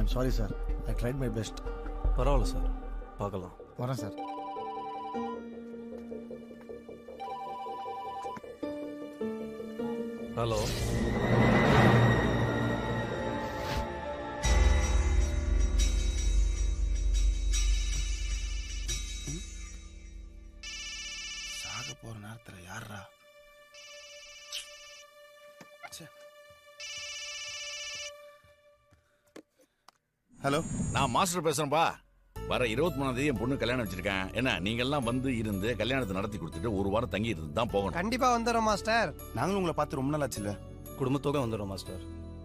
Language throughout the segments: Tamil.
I'm sorry sir, I tried my best. பரவாயில்ல சார், பார்க்கலாம். வரேன் சார். ஹலோ, சாக போற நேரத்துல யாரா? ஹலோ, நான் மாஸ்டர் பேசுறேன்பா. வர 23ஆம் தேதி என் பொண்ணு கல்யாணம் வச்சிருக்கேன். என்ன நீங்க எல்லாம் வந்து இருந்து கல்யாணத்தை நடத்தி கொடுத்துட்டு ஒரு வாரம் தங்கி இருந்து தான் போகணும். கண்டிப்பா வந்துடுறோம் மாஸ்டர். நாங்களும் உங்களை பார்த்து ரொம்ப நாள் ஆச்சுல்ல. குடும்பத்தோட வந்துடுறோம் மாஸ்டர்.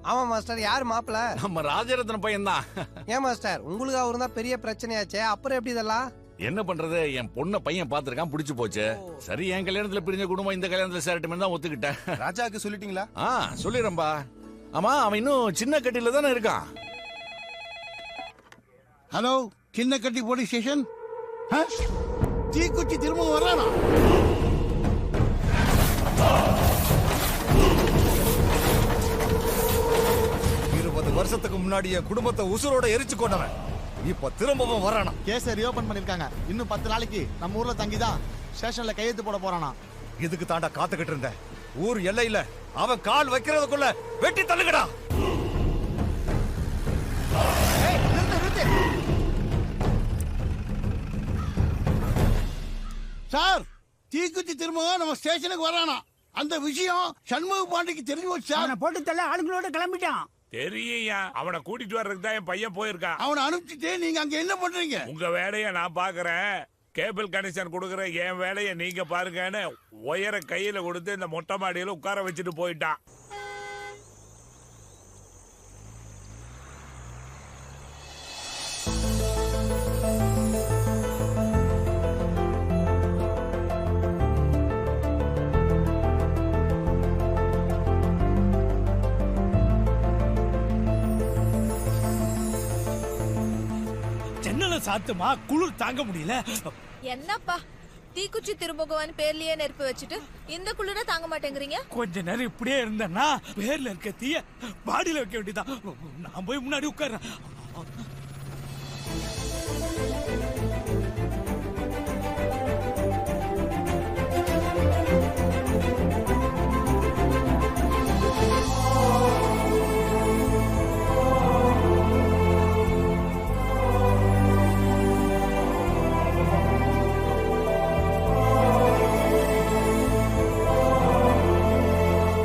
ஆமா மாஸ்டர். யார் மாப்பிள? நம்ம ராஜரத்ன பையன் தான். ஏன் மாஸ்டர், உங்களுக்கு அவரு தான் பெரிய பிரச்சனையாச்சே, அப்புறம் எப்படி இதெல்லாம்? என்ன பண்றது, என் பொண்ணை பையன் பாத்துருக்கான், பிடிச்சு போச்சு. சரி, என் கல்யாணத்துல பிரிஞ்ச குடும்பம் இந்த கல்யாணத்துல சேரட்டுமே தான் ஒத்துக்கிட்டேன். ராஜாவுக்கு சொல்லிட்டீங்களா? சொல்லிடுறேன்பா. ஆமா, அவன் இன்னும் சின்ன கட்டில தானே இருக்கான். ஹலோ, சின்ன கட்டி போலீஸ் ஸ்டேஷன். தீக்குச்சி திரும்ப வர்றானா? வருஷத்துக்கு முன்னாடி என் குடும்பத்தை உசுரோட எரிச்சு கொண்டவன் இப்ப திரும்பவும் வரானா? கேஸை ரீஓபன் பண்ணிருக்காங்க. இன்னும் 10 நாளைக்கு நம்ம ஊர்ல தங்கிதான் ஸ்டேஷன்ல கையெழுத்து போட போறானா. இதுக்கு தாண்டா காத்துக்கிட்டு இருந்தேன். ஊர் எல்லையில அவன் கால் வைக்கிறதுக்குள்ள வெட்டி தள்ளுகடா. சார், தீக்குச்சி திரும்ப நம்ம ஸ்டேஷனுக்கு வரானா. அந்த விஷயம் சண்முக பாண்டிக்கு தெரிஞ்சு போச்சு சார். போட்டு தள்ள ஆளுங்களோட கிளம்பிட்டான். தெரியா, அவனை கூட்டிட்டு வர்றதுக்கு தான் என் பையன் போயிருக்கான். அவனை அனுப்பிச்சுட்டு நீங்க அங்க என்ன பண்றீங்க? உங்க வேலையை நான் பாக்குறேன். கேபிள் கனெக்ஷன் கொடுக்குற என் வேலையை நீங்க பாருங்கன்னு ஒயரை கையில கொடுத்து இந்த மொட்டை மாடியில உட்கார வச்சுட்டு போயிட்டான். சாத்துமா, குளிர் தாங்க முடியல. என்னப்பா, தீக்குச்சி திருமுகவான் பேர்லயே நெருப்பு வச்சுட்டு இந்த குளிர தாங்க மாட்டேங்கிறீங்க? கொஞ்ச நேரம் இப்படியே இருந்தேன்னா பேர்ல இருக்க தீய பாடியில வைக்க வேண்டியதான். நான் போய் முன்னாடி உட்கார்றேன்.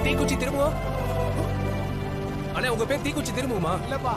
தீக்குச்சி திரும்புவோம். அண்ணா, உங்க பேர் தீக்குச்சி திரும்புமா? இல்லப்பா,